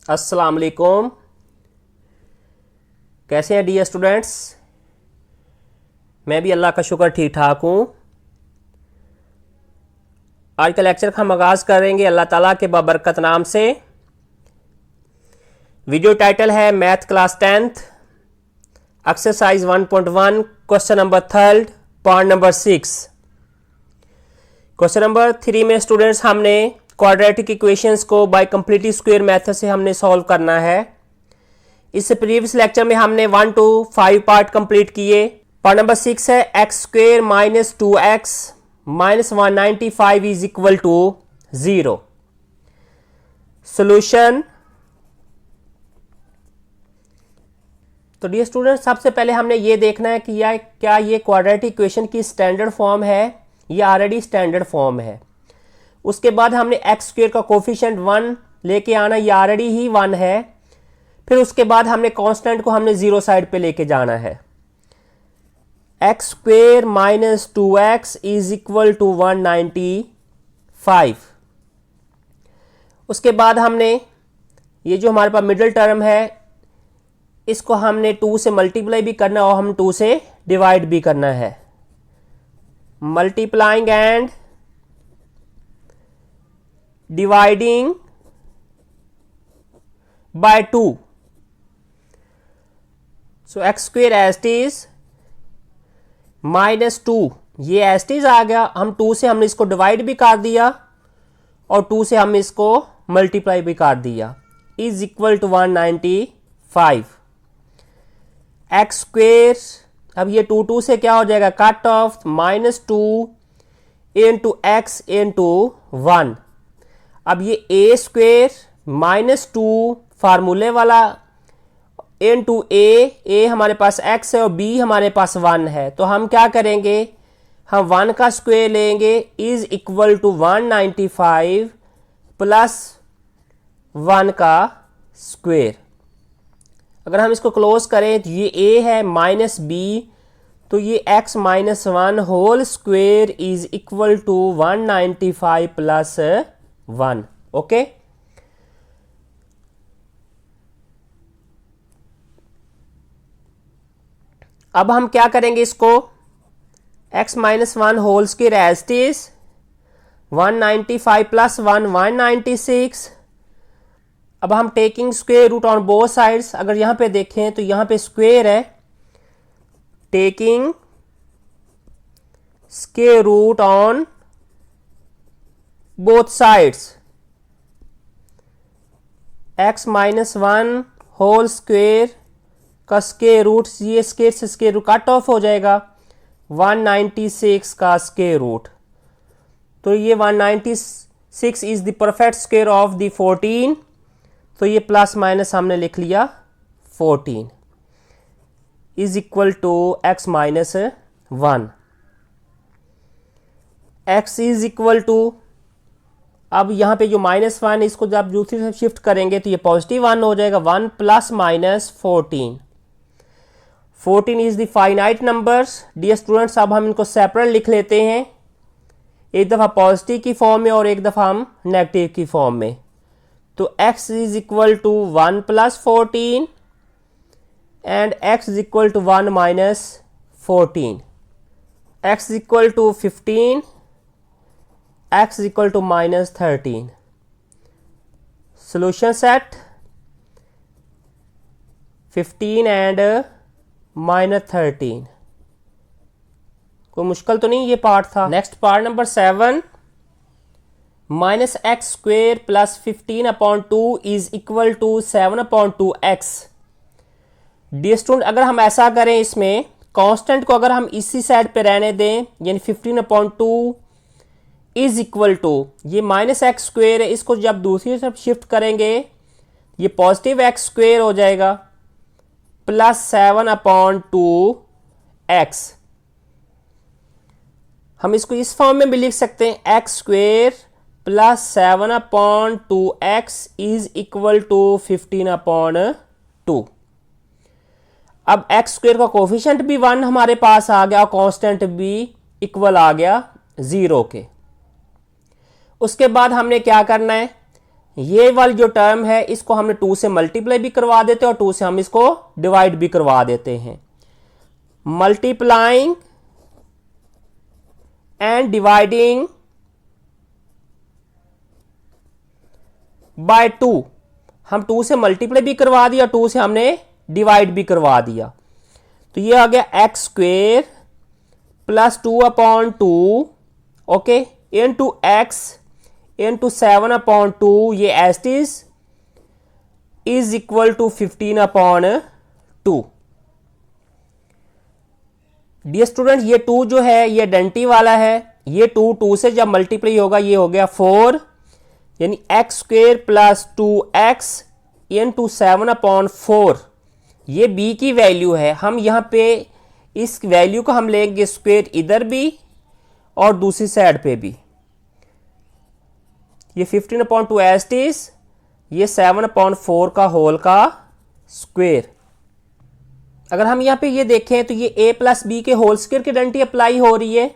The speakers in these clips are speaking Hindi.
अस्सलाम वालेकुम। कैसे हैं डियर स्टूडेंट्स? मैं भी अल्लाह का शुक्र ठीक ठाक हूँ। आज का लेक्चर का हम आगाज़ करेंगे अल्लाह ताला के बाबरकत नाम से। वीडियो टाइटल है math class 10th exercise 1.1 question number 3 part number 6। Question number 3 में स्टूडेंट्स हमने क्वाड्रेटिक इक्वेशंस को बाय कंप्लीटली स्क्वायर मेथड से हमने सॉल्व करना है। इससे प्रीवियस लेक्चर में हमने 1 to 5 पार्ट कंप्लीट किए। पार्ट नंबर 6 है x square minus 2x minus 195 is equal to 0। Solution. तो डियर स्टूडेंट, सबसे पहले हमने ये देखना है कि क्या ये क्वाड्रेटिक इक्वेशन की स्टैंडर्ड फॉर्म है या ऑलरेडी स्टैंडर्ड फॉर्म है। उसके बाद हमने एक्स स्क्वेयर का कोफिशिएंट 1 लेके आना, ये ऑलरेडी ही 1 है। फिर उसके बाद हमने कांस्टेंट को हमने 0 साइड पे लेके जाना है। X square minus 2x is equal to 195। उसके बाद हमने ये जो हमारे पास मिडिल टर्म है इसको हमने 2 से मल्टीप्लाई भी करना और हम 2 से डिवाइड भी करना है। Multiplying and dividing by 2। So x square as it is minus 2, ये एज इट इज आ गया। हम 2 से हमने इसको डिवाइड भी कर दिया और 2 से हम इसको मल्टीप्लाई भी कर दिया, is equal to 195। X square, अब ये 2 से क्या हो जाएगा, cut off minus 2 into x into 1। अब ये ए स्क्वेयर माइनस 2 फार्मूले वाला इंटू ए हमारे पास x है और b हमारे पास 1 है। तो हम क्या करेंगे, हम 1 का स्क्वायर लेंगे इज इक्वल टू 195 प्लस 1 का स्क्वायर। अगर हम इसको क्लोज करें तो ये a है माइनस b, तो ये x minus 1 whole square is equal to 195 plus 1। Okay, अब हम क्या करेंगे, इसको x minus 1 whole square as it is 195 plus 1 196। अब हम taking square root on both sides, अगर यहां पे देखें तो यहां पे स्क्वायर है, taking square root on both sides, x minus 1 whole square का स्क्वायर रूट, ये स्क्वायर से स्क्वायर रूट कट ऑफ हो जाएगा, 196 का स्क्वायर रूट। तो ये 196 is the perfect square of the 14। तो ये प्लस माइनस हमने लिख लिया 14 is equal to x minus 1। x is equal to, अब यहाँ पे जो माइनस 1 इसको जब दूसरी तरफ शिफ्ट करेंगे तो ये पॉजिटिव 1 हो जाएगा। 1 plus minus 14 is the finite numbers. Dear students, अब हम इनको सेपरेट लिख लेते हैं, एक दफ़ा पॉजिटिव की फॉर्म में और एक दफ़ा हम नेगेटिव की फॉर्म में। तो x is equal to 1 plus 14 and x is equal to 1 minus 14। x is equal to 15, x is equal to minus 13। Solution set 15 and minus 13। कोई मुश्किल तो नहीं ये पार्ट था। Next part number 7, minus x square plus 15 upon 2 is equal to 7 upon 2x। Dear student, अगर हम ऐसा करें, इसमें कांस्टेंट को अगर हम इसी साइड पे रहने दें, यानी 15 अपॉन 2 इज इक्वल टू, ये माइनस एक्स स्क्वेयर है, इसको जब दूसरी तरफ शिफ्ट करेंगे ये पॉजिटिव एक्स स्क्वेयर हो जाएगा प्लस 7 अपॉन 2x। हम इसको इस फॉर्म में भी लिख सकते हैं, x square plus 7 upon 2x is equal to 15 upon 2। अब एक्स स्क्वेयर का कोफिशिएंट भी 1 हमारे पास आ गया और कांस्टेंट भी इक्वल आ गया 0 के। उसके बाद हमने क्या करना है, ये वाली जो टर्म है इसको हमने 2 से मल्टीप्लाई भी करवा देते हैं और 2 से हम इसको डिवाइड भी करवा देते हैं। मल्टीप्लाइंग एंड डिवाइडिंग बाय 2, हम 2 से मल्टीप्लाई भी करवा दिया, 2 से हमने डिवाइड भी करवा दिया। तो ये आ गया x square plus 2/2 okay into x into 7/2, ये as is equal to 15/2। Dear student, ये 2 जो है ये आइडेंटिटी वाला है, ये 2 से जब मल्टीप्लाई होगा ये हो गया 4, यानी x square plus 2x into 7/4, ये b की वैल्यू है। हम यहाँ पे इस वैल्यू को हम लेंगे स्क्वेयर इधर भी और दूसरी साइड पे भी। ये 15/2 एज इट इज, ये 7/4 का होल का स्क्वेयर। अगर हम यहाँ पे ये देखें तो ये a प्लस बी के होल स्क्वेयर की आइडेंटिटी अप्लाई हो रही है।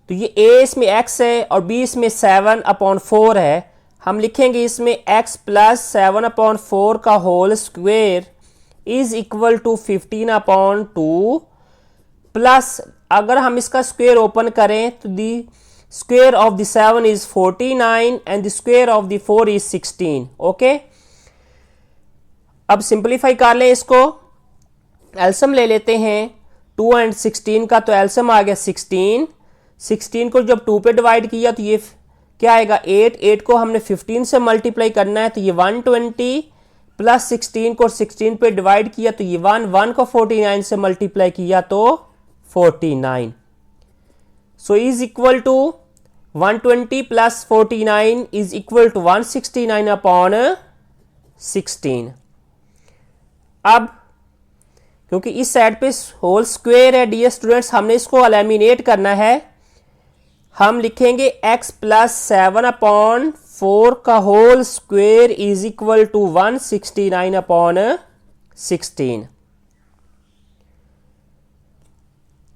तो ये a इसमें x है और b इसमें 7/4 है। हम लिखेंगे इसमें x प्लस 7/4 का whole square is equal to 15/2 plus, अगर हम इसका स्क्वेयर ओपन करें तो the square of the 7 is 49 and the square of the 4 is 16। Okay, अब सिंपलीफाई कर लें इसको, एलसीएम ले लेते हैं 2 और 16 का, तो एलसीएम आ गया 16। 16 को जब 2 पे डिवाइड किया तो ये क्या आएगा 8 को हमने 15 से मल्टीप्लाई करना है तो ये 120 प्लस 16 को 16 पे डिवाइड किया तो ये 1 को 49 से मल्टीप्लाई किया तो 49। So is equal to 120 plus 49 is equal to 169/16। अब क्योंकि इस साइड पे होल स्क्वायर है डियर स्टूडेंट्स, हमने इसको एलिमिनेट करना है। हम लिखेंगे x प्लस 7/4 का whole square is equal to 169/16।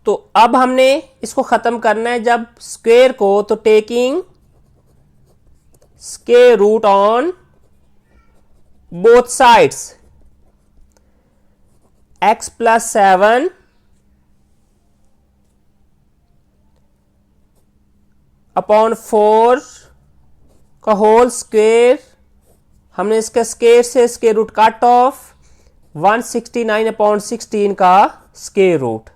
तो अब हमने इसको खत्म करना है जब स्क्वायर को, तो taking square root on both sides, x plus 7 upon 4 का होल स्क्वायर, हमने इसके स्क्वायर से स्क्वायर रूट कट ऑफ 169/16 का स्क्वायर रूट।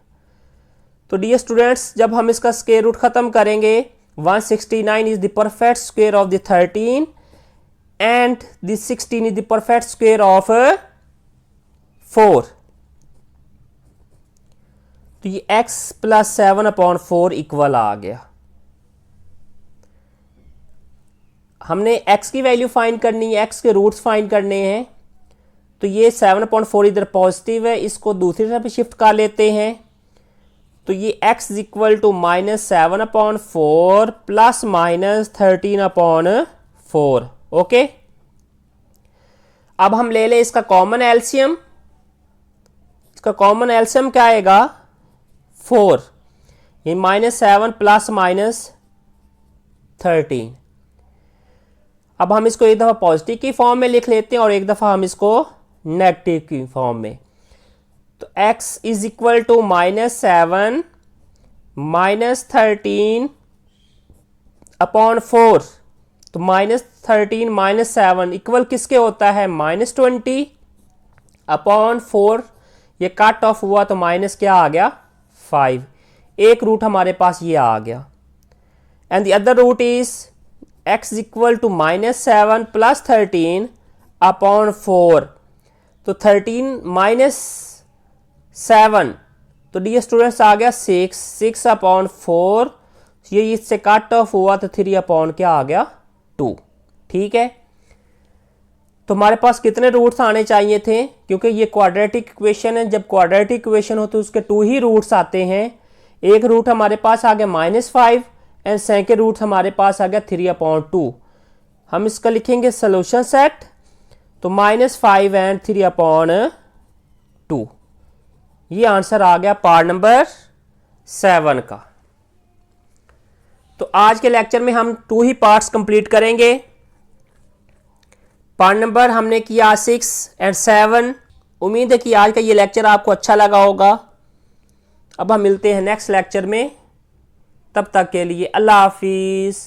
तो डियर स्टूडेंट्स, जब हम इसका स्क्वायर रूट खत्म करेंगे 169 is the perfect square of the 13 and the 16 is the perfect square of 4। तो ये x प्लस 7/4 इक्वल आ गया। हमने x की वैल्यू फाइंड करनी है, x के रूट्स फाइंड करने हैं। तो ये 7/4 इधर पॉजिटिव है, इसको दूसरी तरफ शिफ्ट कर लेते हैं। तो ये x equal to -7/4 plus -13/4। Okay, अब हम ले लें इसका कॉमन एलसीएम। इसका कॉमन एलसीएम क्या आएगा 4, ये -7 प्लस -13। अब हम इसको एक दफ़ा पॉजिटिव की फॉर्म में लिख लेते हैं और एक दफ़ा हम इसको नेगेटिव की फॉर्म में। तो x इज इक्वल टू -7 -13/4। तो -13 -7 इक्वल किसके होता है -20/4। ये कट ऑफ हुआ तो माइनस क्या आ गया 5। एक रूट हमारे पास ये आ गया and the other root is x equal to -7 plus 13/4। तो 13 -7, तो डियर स्टूडेंट्स आ गया 6/4। ये इससे कट ऑफ हुआ तो 3/ क्या आ गया 2। ठीक है, तो हमारे पास कितने रूट्स आने चाहिए थे, क्योंकि ये क्वाड्रेटिक इक्वेशन है। जब क्वाड्रेटिक इक्वेशन हो तो उसके 2 ही रूट्स आते हैं। एक रूट हमारे पास आ गया -5 एंड सेकेंड रूट हमारे पास आ गया 3/2। हम इसका लिखेंगे सोल्यूशन सेट, तो -5 एंड 3/2। ये आंसर आ गया पार्ट नंबर 7 का। तो आज के लेक्चर में हम 2 ही पार्ट्स कंप्लीट करेंगे। पार्ट नंबर हमने किया 6 एंड 7। उम्मीद है कि आज का ये लेक्चर आपको अच्छा लगा होगा। अब हम मिलते हैं नेक्स्ट लेक्चर में, तब तक के लिए अल्लाह हाफिज़।